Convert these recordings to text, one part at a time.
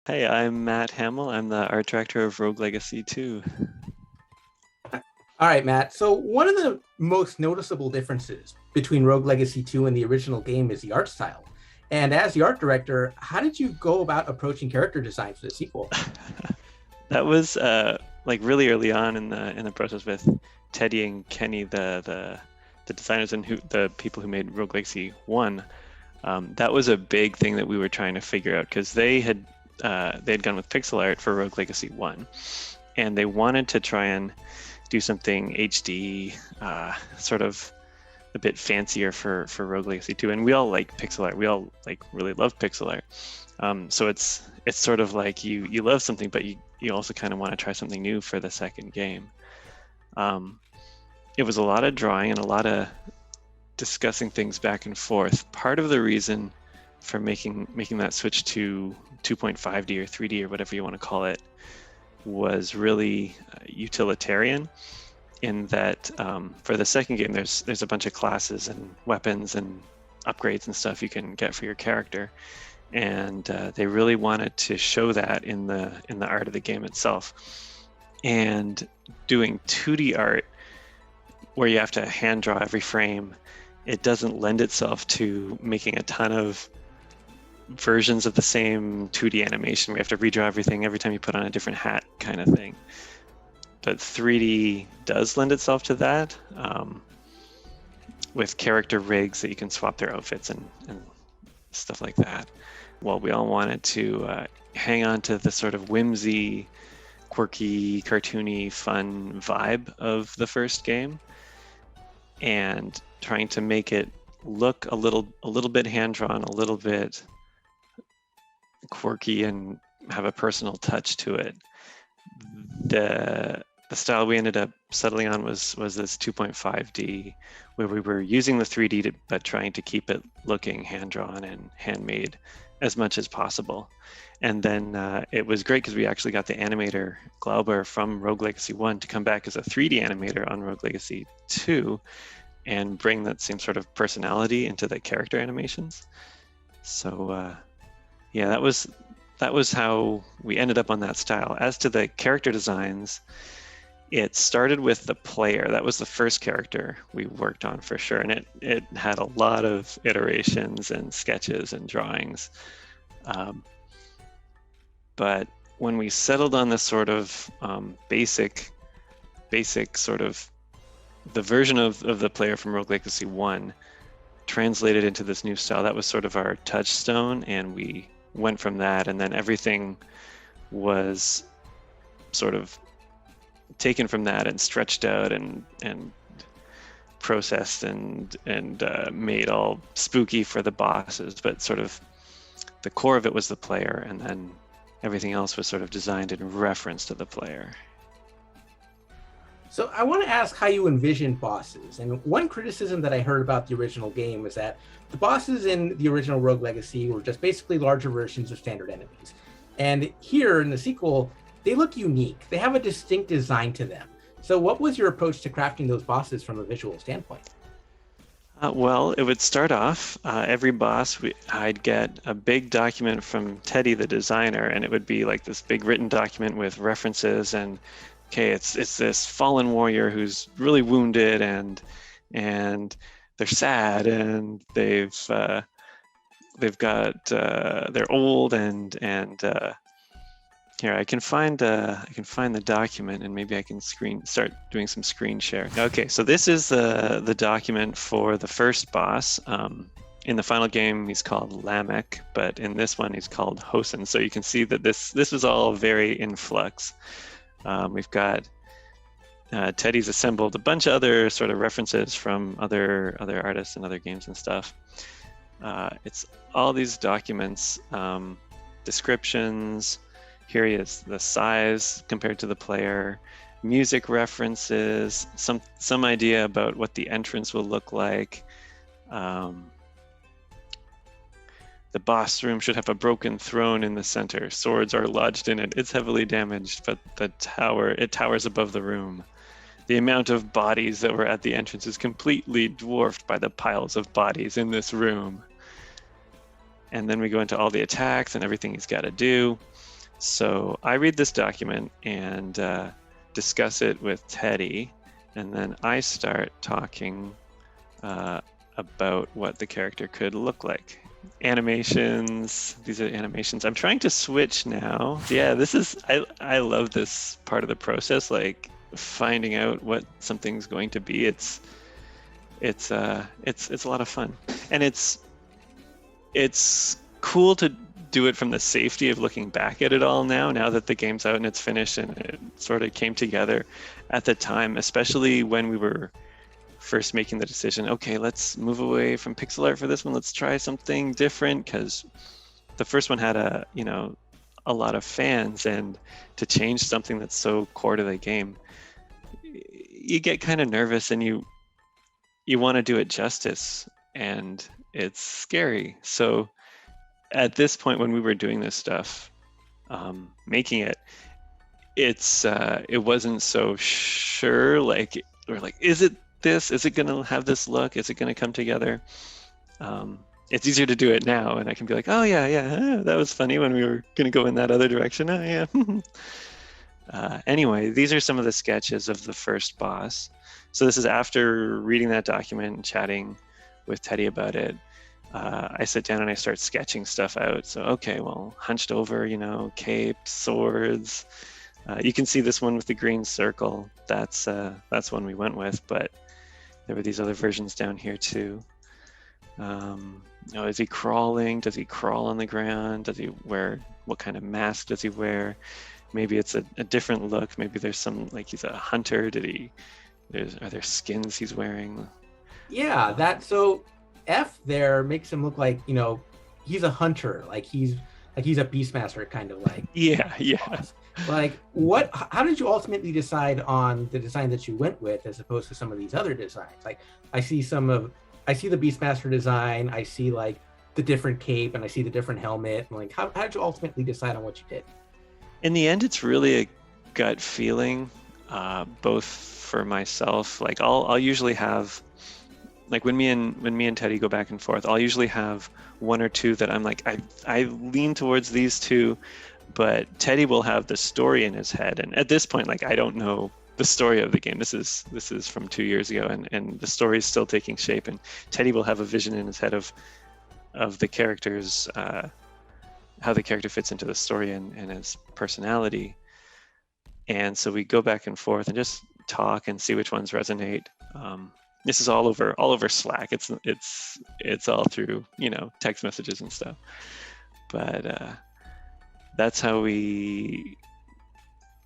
Hey, I'm Matt Hamill. I'm the art director of Rogue Legacy 2. All right, Matt. So one of the most noticeable differences between Rogue Legacy 2 and the original game is the art style. And as the art director, how did you go about approaching character design for the sequel? That was like really early on in the process with Teddy and Kenny, the designers and the people who made Rogue Legacy 1. That was a big thing that we were trying to figure out because they had gone with pixel art for Rogue Legacy 1, and they wanted to try and do something HD, sort of a bit fancier for Rogue Legacy 2. And we all like pixel art. We all like really love pixel art. So it's sort of like you love something, but you also kind of want to try something new for the second game. It was a lot of drawing and a lot of discussing things back and forth. Part of the reason for making that switch to 2.5D or 3D or whatever you want to call it was really utilitarian, in that for the second game there's a bunch of classes and weapons and upgrades and stuff you can get for your character, and they really wanted to show that in the art of the game itself. And doing 2D art where you have to hand draw every frame, it doesn't lend itself to making a ton of versions of the same 2D animation. We have to redraw everything every time you put on a different hat, kind of thing. But 3D does lend itself to that, with character rigs that you can swap their outfits and stuff like that. Well, we all wanted to hang on to the sort of whimsy, quirky, cartoony, fun vibe of the first game, and trying to make it look a little bit hand-drawn, a little bit quirky, and have a personal touch to it. The style we ended up settling on was this 2.5D, where we were using the 3D but trying to keep it looking hand-drawn and handmade as much as possible. And then it was great because we actually got the animator Glauber from Rogue Legacy 1 to come back as a 3D animator on Rogue Legacy 2 and bring that same sort of personality into the character animations. So yeah, that was how we ended up on that style. As to the character designs, it started with the player. That was the first character we worked on for sure, and it had a lot of iterations and sketches and drawings. But when we settled on this sort of basic sort of the version of the player from Rogue Legacy 1 translated into this new style, that was sort of our touchstone, and we went from that, and then everything was sort of taken from that and stretched out and processed and made all spooky for the bosses. But sort of the core of it was the player, and then everything else was sort of designed in reference to the player. So I want to ask how you envision bosses. And one criticism that I heard about the original game was that the bosses in the original Rogue Legacy were just basically larger versions of standard enemies. And here in the sequel, they look unique. They have a distinct design to them. So what was your approach to crafting those bosses from a visual standpoint? Well, it would start off, every boss, I'd get a big document from Teddy, the designer, and it would be like this big written document with references and, okay, it's this fallen warrior who's really wounded and they're sad and they're old and here I can find the document, and maybe I can start doing some screen share. Okay, so this is the document for the first boss. In the final game, he's called Lamech, but in this one, he's called Hosen. So you can see that this was all very in flux. We've got Teddy's assembled a bunch of other sort of references from other artists and other games and stuff. It's all these documents, descriptions. Here he is, the size compared to the player, music references, some idea about what the entrance will look like. The boss room should have a broken throne in the center. Swords are lodged in it. It's heavily damaged, but it towers above the room. The amount of bodies that were at the entrance is completely dwarfed by the piles of bodies in this room. And then we go into all the attacks and everything he's got to do. So I read this document and discuss it with Teddy, and then I start talking about what the character could look like. Animations, these are animations. I'm trying to switch now. Yeah, I love this part of the process, like finding out what something's going to be. It's a lot of fun, and it's cool to do it from the safety of looking back at it all now that the game's out and it's finished, and it sort of came together at the time, especially when we were first making the decision, okay, let's move away from pixel art for this one, let's try something different, because the first one had a lot of fans, and to change something that's so core to the game, you get kind of nervous, and you want to do it justice, and it's scary. So at this point, when we were doing this stuff, making it, it wasn't so sure. Like, we're like, is it this? Is it going to have this look? Is it going to come together? It's easier to do it now, and I can be like, oh yeah, that was funny when we were going to go in that other direction. Oh yeah. Anyway, these are some of the sketches of the first boss. So this is after reading that document and chatting with Teddy about it. I sit down and I start sketching stuff out. So, okay, well, hunched over, cape, swords. You can see this one with the green circle. That's one we went with, but there were these other versions down here too. Is he crawling? Does he crawl on the ground? Does he wear, what kind of mask does he wear? Maybe it's a different look. Maybe there's some, like, he's a hunter. Are there skins he's wearing? Yeah, so F there makes him look like, he's a hunter, like he's a beastmaster, kind of like. Yeah. Like, how did you ultimately decide on the design that you went with as opposed to some of these other designs? Like, I see the beastmaster design, I see like the different cape, and I see the different helmet, and like, how did you ultimately decide on what you did? In the end, it's really a gut feeling, both for myself. Like, I'll usually have, like, when me and Teddy go back and forth, I'll usually have one or two that I'm like, I lean towards these two, but Teddy will have the story in his head. And at this point, like, I don't know the story of the game. This is from 2 years ago, and the story is still taking shape. And Teddy will have a vision in his head of the characters, how the character fits into the story and his personality. And so we go back and forth and just talk and see which ones resonate. This is all over Slack. It's all through, text messages and stuff. But that's how we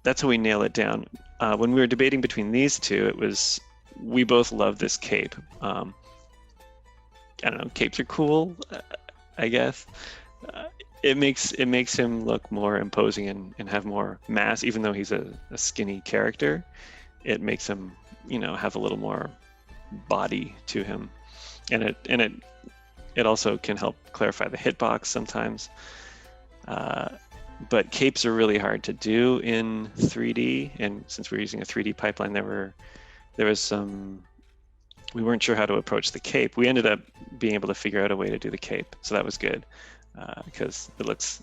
nail it down. When we were debating between these two, we both love this cape. I don't know, capes are cool, I guess. It makes him look more imposing and have more mass, even though he's a skinny character. It makes him, have a little more body to him, and it also can help clarify the hitbox sometimes. But capes are really hard to do in 3D, and since we're using a 3D pipeline, there was some, we weren't sure how to approach the cape. We ended up being able to figure out a way to do the cape, so that was good. Because it looks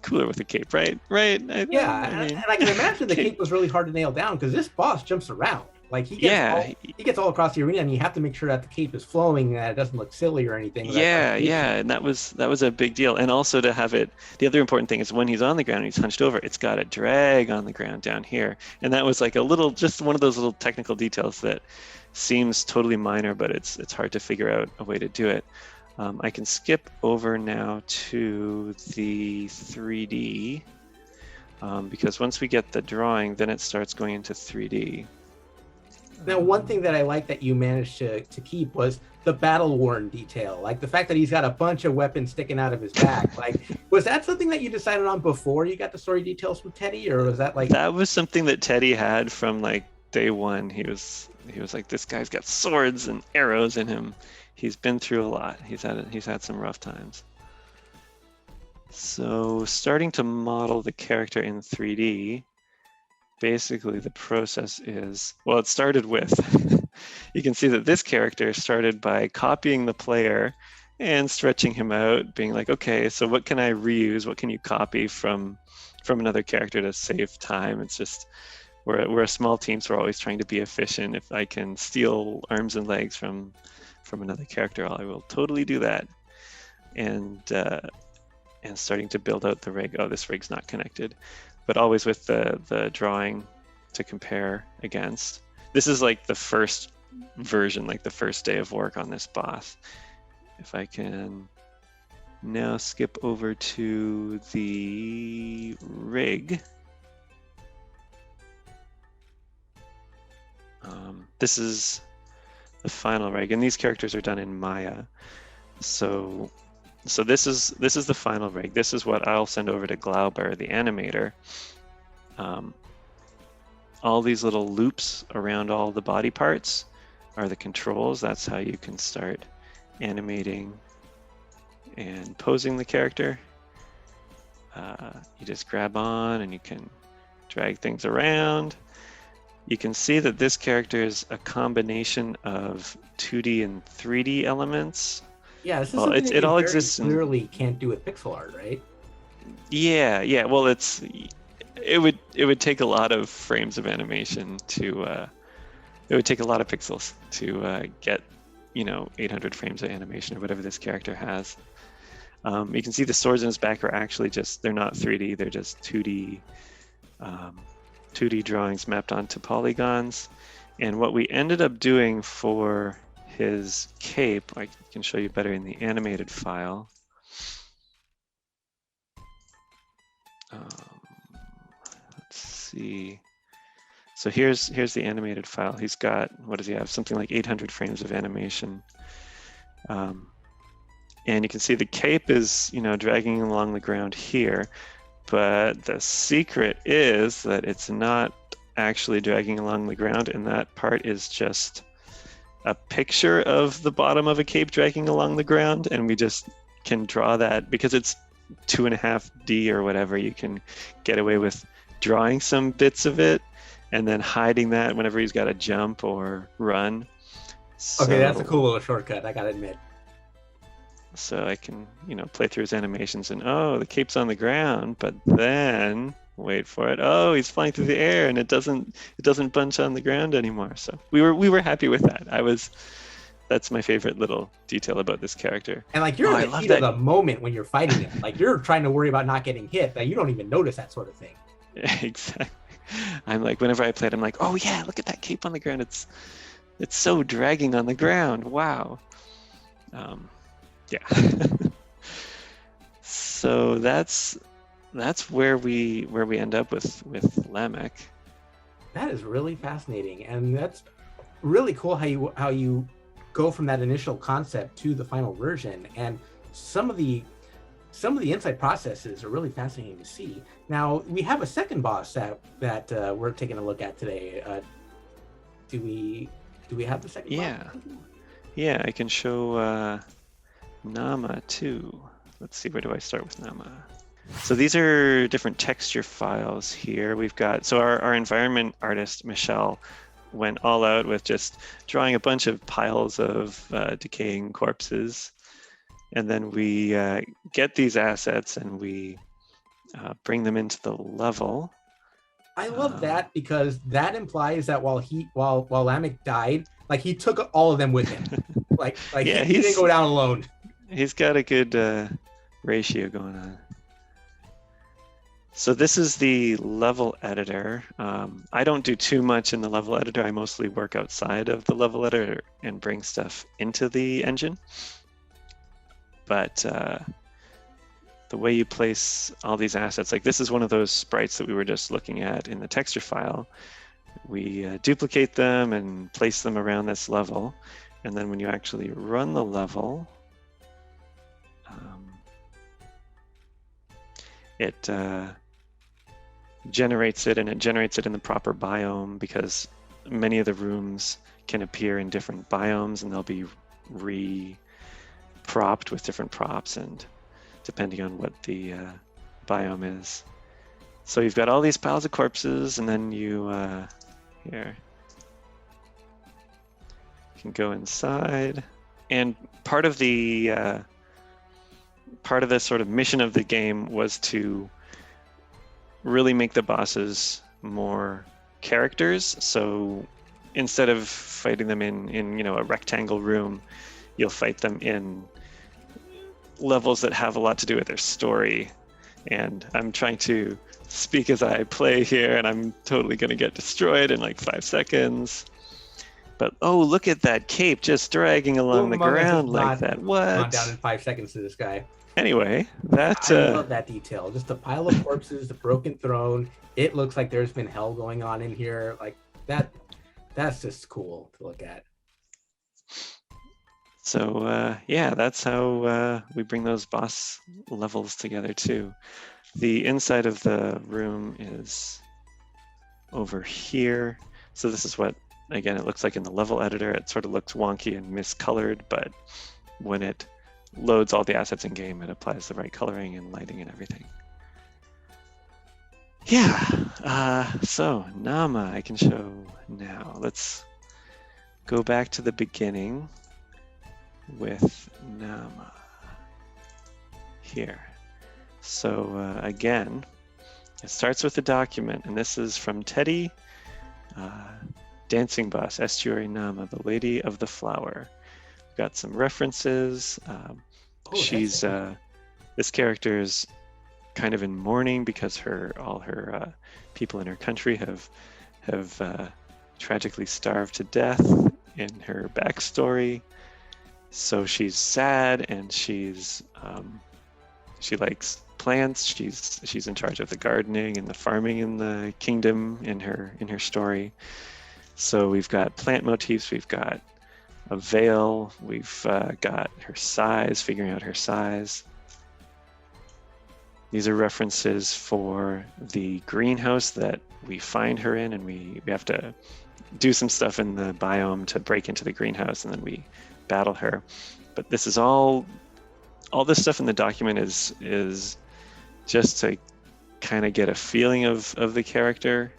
cooler with the cape, right? Yeah, and I can imagine the cape was really hard to nail down, because this boss jumps around. Like, he gets all across the arena, and you have to make sure that the cape is flowing and that it doesn't look silly or anything. Yeah, and that was a big deal. And also to have it, the other important thing is when he's on the ground and he's hunched over, it's got a drag on the ground down here. And that was like just one of those little technical details that seems totally minor, but it's hard to figure out a way to do it. I can skip over now to the 3D, because once we get the drawing, then it starts going into 3D. Now, one thing that I like that you managed to keep was the battle-worn detail. Like, the fact that he's got a bunch of weapons sticking out of his back. Like, was that something that you decided on before you got the story details from Teddy, or was that like... That was something that Teddy had from, like, day one. He was like, this guy's got swords and arrows in him. He's been through a lot. He's had some rough times. So starting to model the character in 3D, basically the process is, well, it started with, you can see that this character started by copying the player and stretching him out, being like, okay, so what can I reuse? What can you copy from from another character to save time. It's just we're a small team, so we're always trying to be efficient. If I can steal arms and legs from another character, I will totally do that. And starting to build out the rig. Oh, this rig's not connected, but always with the drawing to compare against. This is like the first version, like the first day of work on this boss. If I can now skip over to the rig. This is the final rig, and these characters are done in Maya. So this is the final rig. This is what I'll send over to Glauber, the animator. All these little loops around all the body parts are the controls. That's how you can start animating and posing the character. You just grab on and you can drag things around. You can see that this character is a combination of 2D and 3D elements. Yeah, this is something that it you all very exists clearly can't do with pixel art, right? Yeah. Well, it would take a lot of frames of animation to it would take a lot of pixels to get 800 frames of animation or whatever this character has. You can see the swords in his back are actually they're not 3D, they're just 2D 2D drawings mapped onto polygons. And what we ended up doing for his cape, I can show you better in the animated file. Let's see. So here's the animated file. He's got, what does he have? Something like 800 frames of animation. And you can see the cape is, dragging along the ground here. But the secret is that it's not actually dragging along the ground, and that part is just a picture of the bottom of a cape dragging along the ground, and we just can draw that because it's 2.5D or whatever. You can get away with drawing some bits of it and then hiding that whenever he's got to jump or run. Okay, that's a cool little shortcut, I gotta admit. So I can, play through his animations and, oh, the cape's on the ground, but then, wait for it, oh, he's flying through the air and it doesn't bunch on the ground anymore. So we were happy with that. That's my favorite little detail about this character. And like you're in the heat of the moment when you're fighting him. Like you're trying to worry about not getting hit, that you don't even notice that sort of thing. Exactly. I'm like, whenever I play it, I'm like, oh yeah, look at that cape on the ground. It's so dragging on the ground. Wow. Yeah. So that's where we end up with Lamech. That is really fascinating, and that's really cool how you go from that initial concept to the final version, and some of the inside processes are really fascinating to see. Now we have a second boss that we're taking a look at today. Do we have the second boss? Yeah, I can show Nama too. Let's see, where do I start with Nama? So these are different texture files here. We've got, so our environment artist, Michelle, went all out with just drawing a bunch of piles of decaying corpses. And then we get these assets and we bring them into the level. I love that because that implies that while Lamech died, like he took all of them with him. like yeah, he didn't go down alone. He's got a good ratio going on. So this is the level editor. I don't do too much in the level editor. I mostly work outside of the level editor and bring stuff into the engine. But the way you place all these assets, like this is one of those sprites that we were just looking at in the texture file. We duplicate them and place them around this level. And then when you actually run the level, it generates it, and it generates it in the proper biome because many of the rooms can appear in different biomes and they'll be re-propped with different props and depending on what the biome is. So you've got all these piles of corpses, and then you here you can go inside, and part of the sort of mission of the game was to really make the bosses more characters. So instead of fighting them in a rectangle room, you'll fight them in levels that have a lot to do with their story. And I'm trying to speak as I play here, and I'm totally going to get destroyed in like 5 seconds. But oh, look at that cape just dragging along the ground like that. What? Gone down in 5 seconds to this guy. Anyway, that I love that detail. Just a pile of corpses, the broken throne. It looks like there's been hell going on in here. Like that. That's just cool to look at. So yeah, that's how we bring those boss levels together too. The inside of the room is over here. So this is what, again, it looks like in the level editor. It sort of looks wonky and miscolored, but when it loads all the assets in game, it applies the right coloring and lighting and everything. Yeah, so Nama I can show now. Let's go back to the beginning with Nama here. So again, it starts with a document, and this is from Teddy, Dancing Boss, Estuary Nama, the Lady of the Flower. We've got some references. She's this character is kind of in mourning because all her people in her country have tragically starved to death in her backstory. So she's sad, and she likes plants. She's in charge of the gardening and the farming in the kingdom in her story. So we've got plant motifs, we've got a veil, we've got her size, figuring out her size. These are references for the greenhouse that we find her in, and we have to do some stuff in the biome to break into the greenhouse, and then we battle her. But this is all this stuff in the document is just to kind of get a feeling of the character,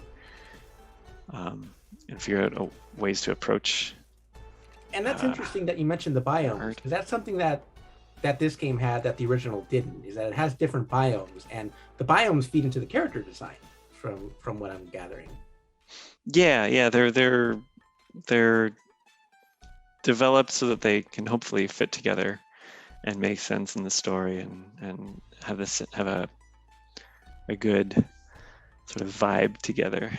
and figure out ways to approach. And that's interesting that you mentioned the biomes, because that's something that this game had that the original didn't, is that it has different biomes, and the biomes feed into the character design from what I'm gathering. Yeah, they're developed so that they can hopefully fit together and make sense in the story, and have a good sort of vibe together.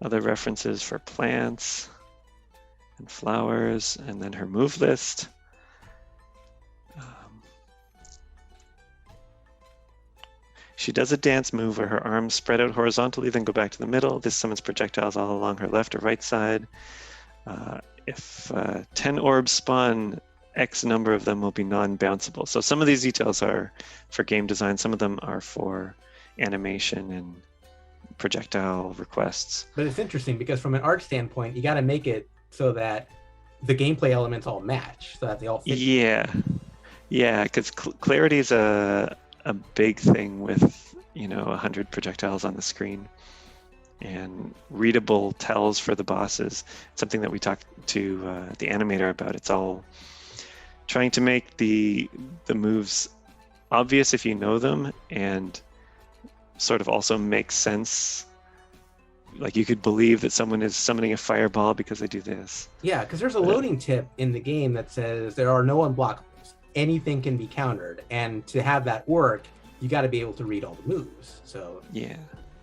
Other references for plants and flowers, and then her move list. She does a dance move where her arms spread out horizontally, then go back to the middle. This summons projectiles all along her left or right side. If 10 orbs spawn, X number of them will be non-bounceable. So some of these details are for game design. Some of them are for animation and projectile requests. But it's interesting because from an art standpoint, you got to make it so that the gameplay elements all match, so that they all fit. Yeah, because clarity is a big thing with 100 projectiles on the screen, and readable tells for the bosses. Something that we talked to the animator about. It's all trying to make the moves obvious if you know them, and sort of also make sense. Like you could believe that someone is summoning a fireball because they do this. Yeah, because there's a loading tip in the game that says there are no unblockables. Anything can be countered, and to have that work, you got to be able to read all the moves. So yeah,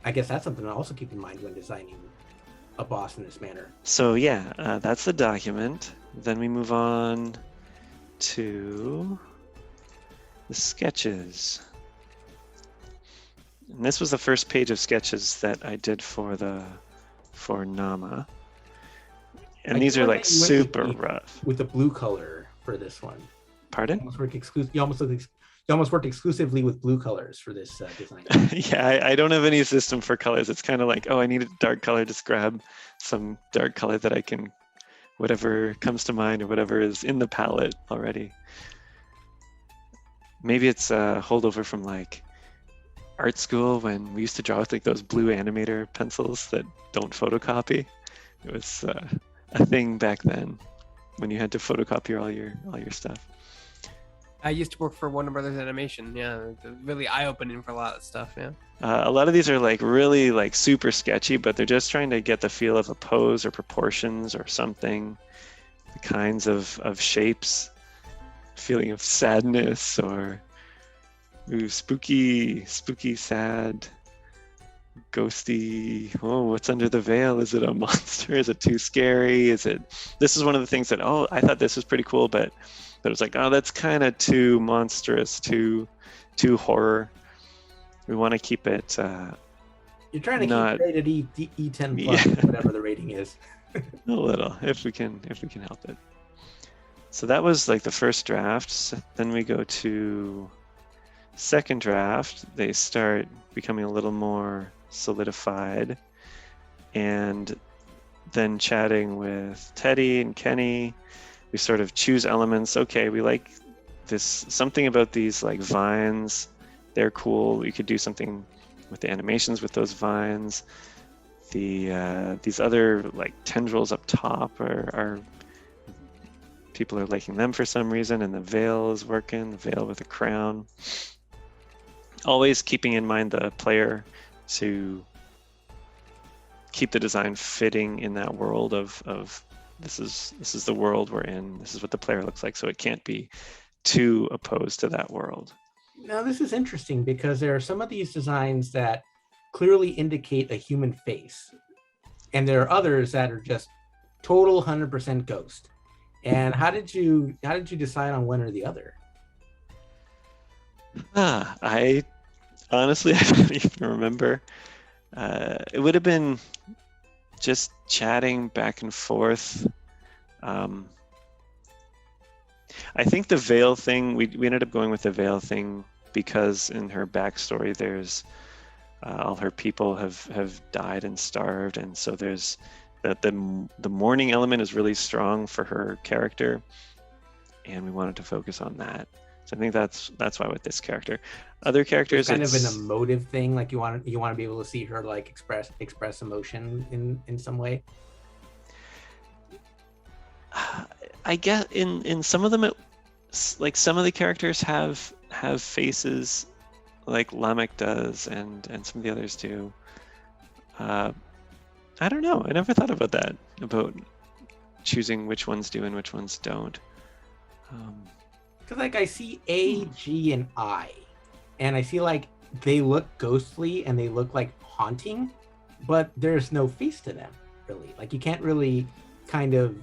I guess that's something to also keep in mind when designing a boss in this manner. So yeah, that's the document. Then we move on to the sketches. And this was the first page of sketches that I did for Nama. And these are like super rough. With the blue color for this one. Pardon? You almost worked exclusively with blue colors for this design. Yeah, I don't have any system for colors. It's kind of like, I need a dark color, just grab some dark color that I can, whatever comes to mind or whatever is in the palette already. Maybe it's a holdover from like art school when we used to draw with like those blue animator pencils that don't photocopy. It was a thing back then when you had to photocopy all your stuff. I used to work for Warner Brothers Animation. Yeah, it's really eye-opening for a lot of stuff. Yeah. A lot of these are like really like super sketchy, but they're just trying to get the feel of a pose or proportions or something, the kinds of shapes, feeling of sadness or spooky, sad, ghosty. Oh, what's under the veil? Is it a monster? Is it too scary? This is one of the things that, oh, I thought this was pretty cool, but it was like, oh, that's kind of too monstrous, too horror. We want to keep it You're trying to not, keep rated E10 plus, yeah. whatever the rating is. A little, if we can help it. So that was like the first draft. Then we go to second draft. They start becoming a little more solidified, and then chatting with Teddy and Kenny, we sort of choose elements. Okay, we like this, something about these like vines. They're cool. You could do something with the animations with those vines. These other like tendrils up top are people are liking them for some reason, and the veil is working. The veil with a crown. Always keeping in mind the player to keep the design fitting in that world of this is the world we're in. This is what the player looks like, so it can't be too opposed to that world. Now, this is interesting because there are some of these designs that clearly indicate a human face, and there are others that are just total 100% ghost. And how did you decide on one or the other? I honestly, I don't even remember. It would have been just chatting back and forth. I think the veil thing, we ended up going with the veil thing because in her backstory, there's all her people have died and starved, and so there's the mourning element is really strong for her character, and we wanted to focus on that. So I think that's why with this character. Other characters, it's kind of an emotive thing, like you want to be able to see her like express emotion in some way. I guess in some of them, like some of the characters have faces, like Lamech does, and some of the others do. I don't know. I never thought about that, about choosing which ones do and which ones don't. Because like I see A, G, and I, and I see like they look ghostly and they look like haunting, but there's no face to them, really. Like you can't really kind of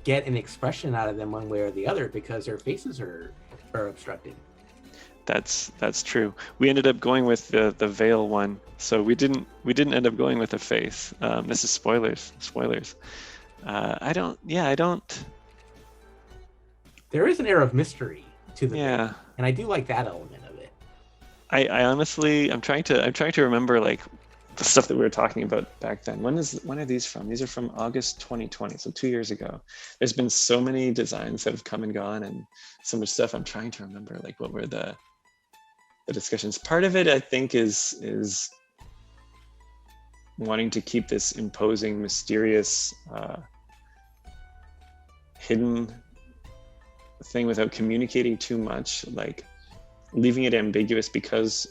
get an expression out of them one way or the other because their faces are obstructed. That's true. We ended up going with the veil one, so we didn't end up going with a face. This is spoilers. I don't. There is an air of mystery to the veil, and I do like that element of it. I honestly, I'm trying to remember like the stuff that we were talking about back then. When are these from? These are from August 2020, so 2 years ago. There's been so many designs that have come and gone, and so much stuff. I'm trying to remember like what were the discussions. Part of it, I think, is wanting to keep this imposing, mysterious, hidden thing without communicating too much, like leaving it ambiguous, because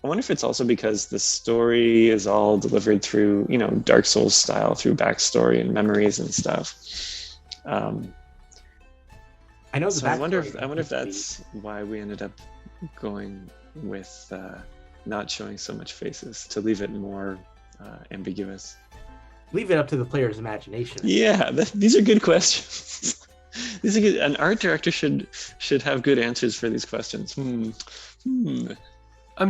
I wonder if it's also because the story is all delivered through, Dark Souls style, through backstory and memories and stuff. I know. So I wonder if that's why we ended up going with not showing so much faces, to leave it more ambiguous. Leave it up to the player's imagination. Yeah, these are good questions. These are good. An art director should have good answers for these questions.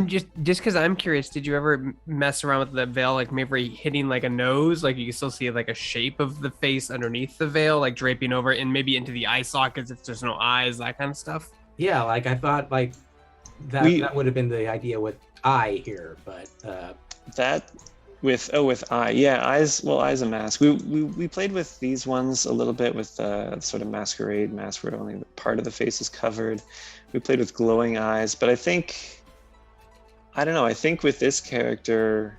Just because I'm curious, did you ever mess around with the veil, like maybe hitting like a nose, like you can still see like a shape of the face underneath the veil, like draping over it, and maybe into the eye sockets if there's no eyes, that kind of stuff? Yeah, like I thought like that would have been the idea with eye here, but that with eye, yeah, eyes. Well, eyes and mask. We played with these ones a little bit with sort of masquerade mask where only part of the face is covered. We played with glowing eyes, but I think with this character,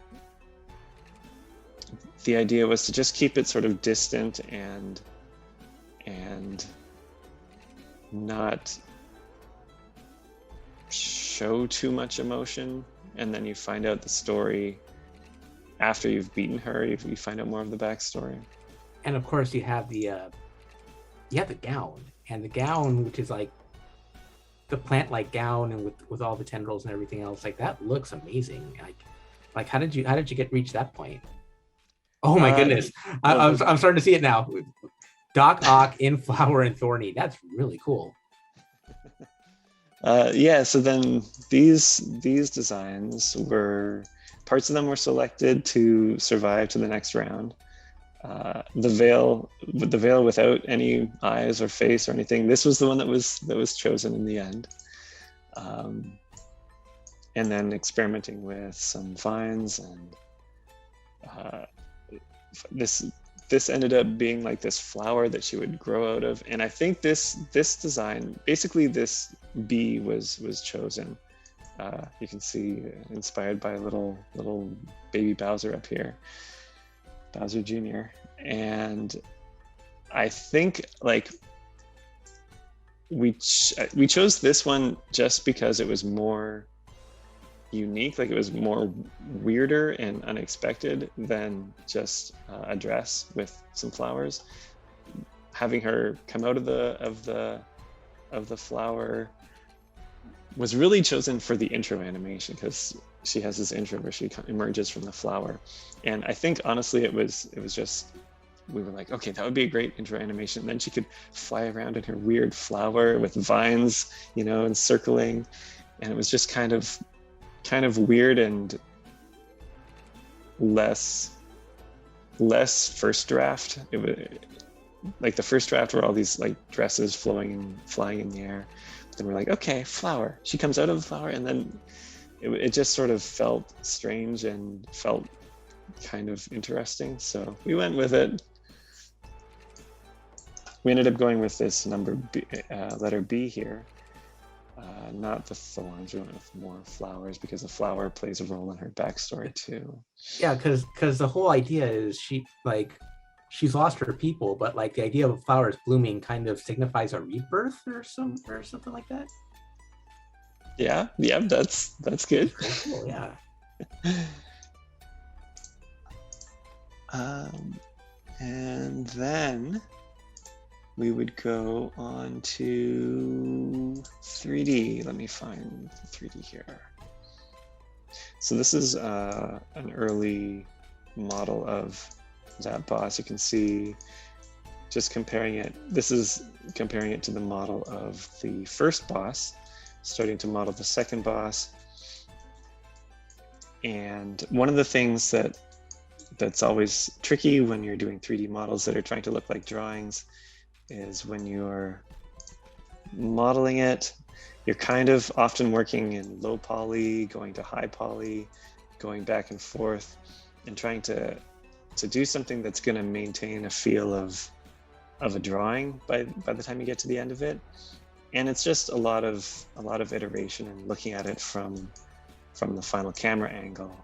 the idea was to just keep it sort of distant and not show too much emotion, and then you find out the story after you've beaten her. You find out more of the backstory. And of course, you have the gown, and the gown, which is like the plant-like gown, and with all the tendrils and everything else, like that looks amazing. Like how did you reach that point? Oh my goodness, I'm starting to see it now. Doc Ock in Flower and Thorny. That's really cool. Yeah, so then these designs were, parts of them were selected to survive to the next round. The veil without any eyes or face or anything, this was the one that was chosen in the end. And then experimenting with some vines, and this ended up being like this flower that she would grow out of. And I think this design, basically this bee was chosen. You can see inspired by a little baby Bowser up here, Bowser Jr. And I think like we chose this one just because it was more unique, like it was more weirder and unexpected than just a dress with some flowers. Having her come out of the flower was really chosen for the intro animation, because she has this intro where she emerges from the flower. And I think honestly it was just, we were like, okay, that would be a great intro animation. And then she could fly around in her weird flower with vines, and circling. And it was just kind of weird and less first draft. It was like the first draft were all these like dresses flying in the air. But then we're like, okay, flower. She comes out of the flower, and then it just sort of felt strange and felt kind of interesting. So we went with it. We ended up going with this number B, letter B here. Not the thorns. We went with more flowers because the flower plays a role in her backstory too. Yeah, because the whole idea is she's lost her people, but like the idea of flowers blooming kind of signifies a rebirth or something like that. Yeah, that's good. Cool, yeah. And then we would go on to 3D. Let me find 3D here. So this is an early model of that boss. You can see, just comparing it, this is comparing it to the model of the first boss, starting to model the second boss. And one of the things that's always tricky when you're doing 3D models that are trying to look like drawings is when you're modeling it, you're kind of often working in low poly, going to high poly, going back and forth, and trying to do something that's going to maintain a feel of a drawing by the time you get to the end of it. And it's just a lot of iteration and looking at it from the final camera angle.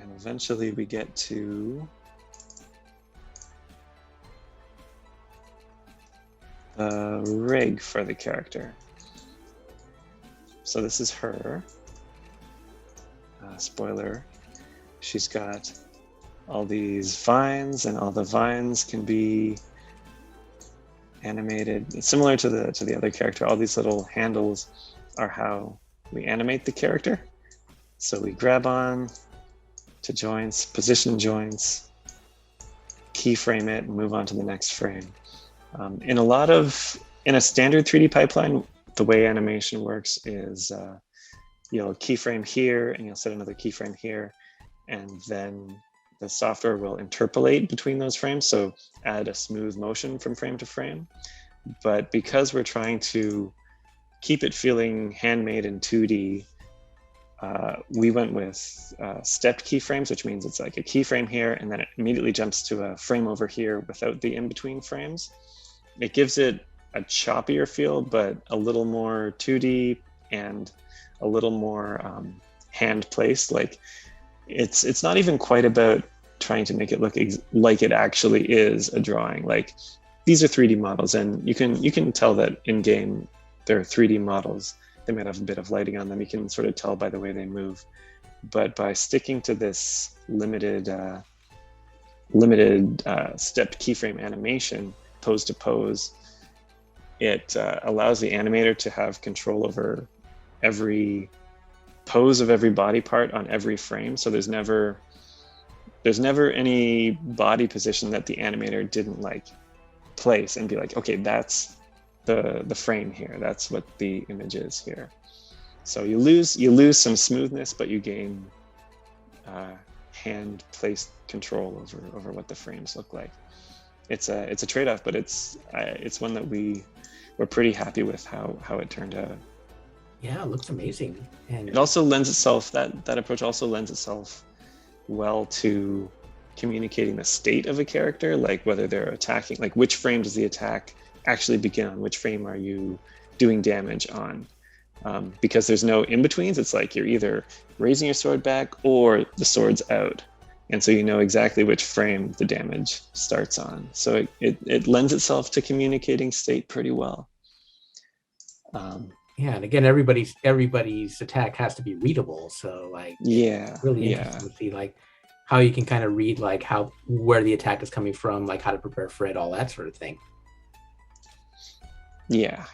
And eventually we get to the rig for the character. So this is her. Spoiler, she's got all these vines, and all the vines can be animated. It's similar to the other character. All these little handles are how we animate the character. So we grab on to joints, position joints, keyframe it, and move on to the next frame. In a standard 3D pipeline, the way animation works is you'll keyframe here and you'll set another keyframe here, and then the software will interpolate between those frames, so add a smooth motion from frame to frame. But because we're trying to keep it feeling handmade in 2D, we went with stepped keyframes, which means it's like a keyframe here and then it immediately jumps to a frame over here without the in-between frames. It gives it a choppier feel, but a little more 2D and a little more hand placed. Like it's not even quite about trying to make it look like it actually is a drawing. Like these are 3D models, and you can tell that in game they're 3D models, they might have a bit of lighting on them. You can sort of tell by the way they move. But by sticking to this limited stepped keyframe animation, pose to pose, it allows the animator to have control over every pose of every body part on every frame. So there's never any body position that the animator didn't like place and be like, okay, that's the frame here. That's what the image is here. So you lose some smoothness, but you gain hand placed control over what the frames look like. It's a trade-off, but it's one that we're pretty happy with how it turned out. Yeah, it looks amazing. And it also lends itself, that approach also lends itself well to communicating the state of a character, like whether they're attacking, like which frame does the attack actually begin on, which frame are you doing damage on, because there's no in-betweens. It's like you're either raising your sword back or the sword's out, and so you know exactly which frame the damage starts on. So it lends itself to communicating state pretty well. Yeah, and again, everybody's attack has to be readable. So like, yeah, really interesting to see like how you can kind of read like where the attack is coming from, like how to prepare for it, all that sort of thing. Yeah,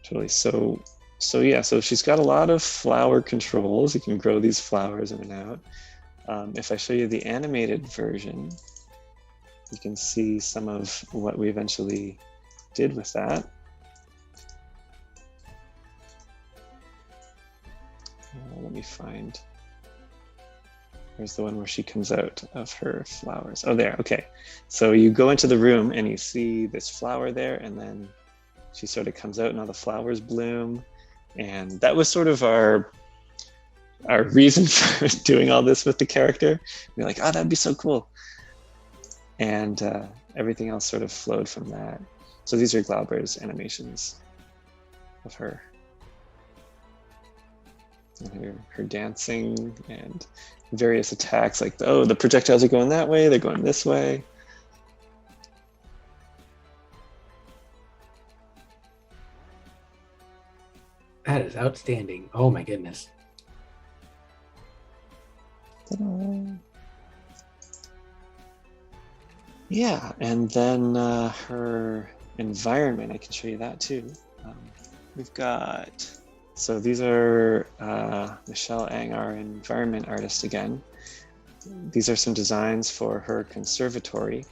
totally. So she's got a lot of flower controls. You can grow these flowers in and out. If I show you the animated version, you can see some of what we eventually did with that. Let me find, where's the one where she comes out of her flowers? Oh, there, okay. So you go into the room and you see this flower there, and then she sort of comes out and all the flowers bloom. And that was sort of our reason for doing all this with the character. We're like, oh, that'd be so cool. And everything else sort of flowed from that. So these are Glauber's animations of her. And her dancing and various attacks, like, oh, the projectiles are going that way, they're going this way. That is outstanding. Oh my goodness. Ta-da. Yeah, and then her environment, I can show you that too. We've got, so these are Michelle Ang, our environment artist again. These are some designs for her conservatory.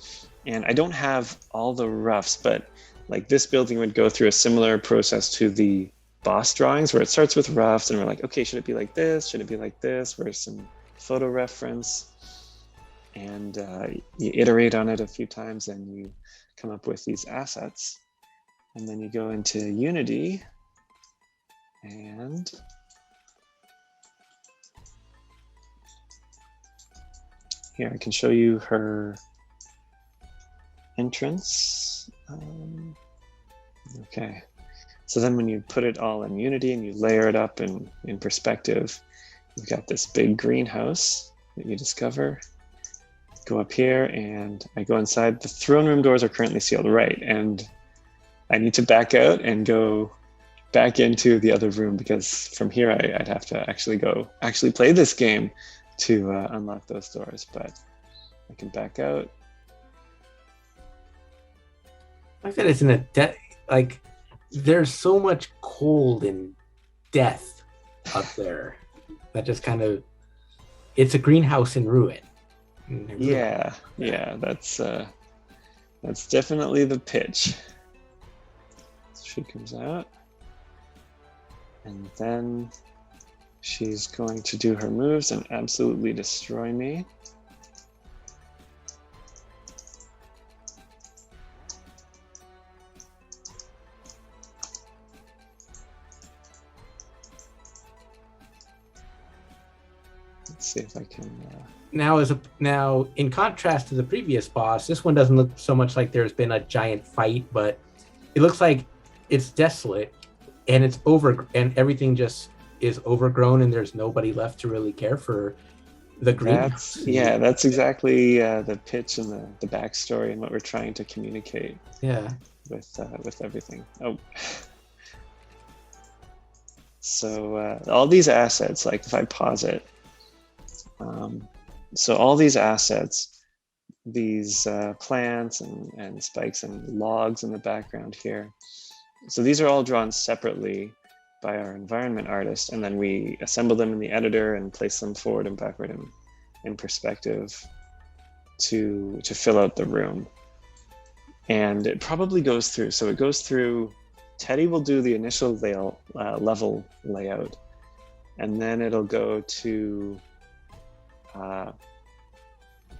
And I don't have all the roughs, but like this building would go through a similar process to the boss drawings where it starts with roughs and we're like, okay, should it be like this? Should it be like this? Where's some photo reference? And you iterate on it a few times and you come up with these assets. And then you go into Unity and here I can show you her entrance. Okay, so then when you put it all in Unity and you layer it up in perspective, you've got this big greenhouse that you discover. Go up here and I go inside. The throne room doors are currently sealed, right? And I need to back out and go back into the other room because from here I'd have to actually play this game to unlock those doors, but I can back out. Like that, it's in a like there's so much cold and death up there that just kind of, it's a greenhouse in ruin. Yeah, that's definitely the pitch. She comes out, and then she's going to do her moves and absolutely destroy me. Let's see if I can. Now, in contrast to the previous boss, this one doesn't look so much like there's been a giant fight, but it looks like it's desolate and it's over, and everything just is overgrown, and there's nobody left to really care for the greenhouse. That's exactly the pitch and the backstory and what we're trying to communicate. Yeah. With everything. Oh. So all these assets, like if I pause it, so all these assets, these plants and spikes and logs in the background here. So these are all drawn separately by our environment artist, and then we assemble them in the editor and place them forward and backward in perspective to fill out the room. And it probably goes through, so it goes through, Teddy will do the initial level layout, and then it'll go to,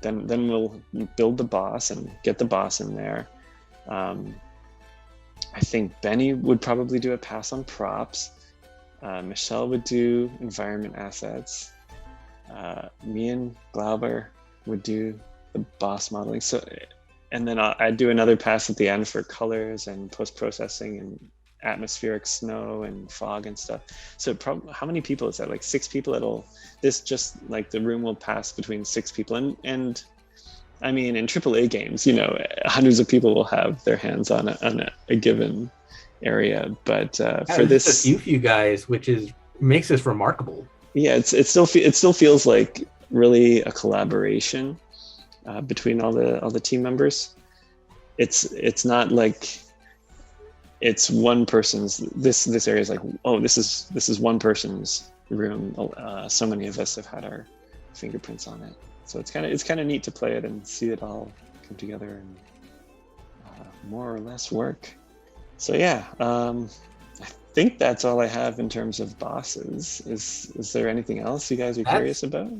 then we'll build the boss and get the boss in there. I think Benny would probably do a pass on props. Michelle would do environment assets. Me and Glauber would do the boss modeling. So, and then I'd do another pass at the end for colors and post-processing and atmospheric snow and fog and stuff. So how many people is that? Like 6 people? This just like the room will pass between 6 people. And I mean, in AAA games, you know, hundreds of people will have their hands on a given area. But for this, a few for you guys, which makes this remarkable. Yeah, it still feels like really a collaboration between all the team members. It's not like it's one person's. This area is like, oh, this is one person's room. So many of us have had our fingerprints on it. So it's kind of neat to play it and see it all come together and more or less work. So yeah, I think that's all I have in terms of bosses. Is there anything else you guys are curious about?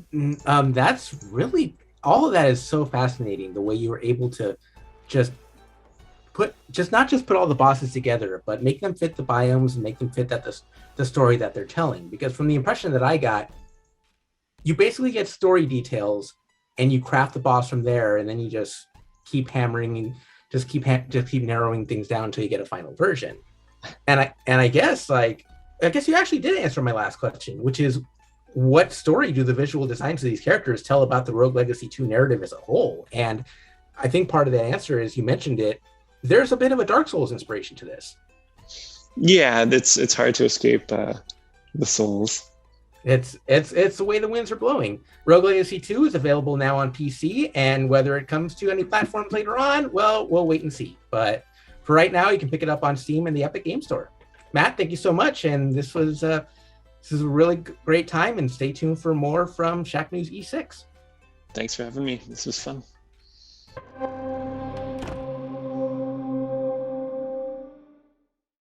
That's really, all of that is so fascinating. The way you were able to not just put all the bosses together, but make them fit the biomes and make them fit the story that they're telling. Because from the impression that I got, you basically get story details and you craft the boss from there, and then you just keep hammering and just keep narrowing things down until you get a final version. And I guess you actually did answer my last question, which is, what story do the visual designs of these characters tell about the Rogue Legacy 2 narrative as a whole? And I think part of the answer is, you mentioned it, there's a bit of a Dark Souls inspiration to this. Yeah, it's hard to escape the souls. It's the way the winds are blowing. Rogue Legacy 2 is available now on PC, and whether it comes to any platforms later on, well, we'll wait and see. But for right now, you can pick it up on Steam and the Epic Game Store. Matt, thank you so much, and this is a really great time, and stay tuned for more from Shacknews E6. Thanks for having me. This was fun.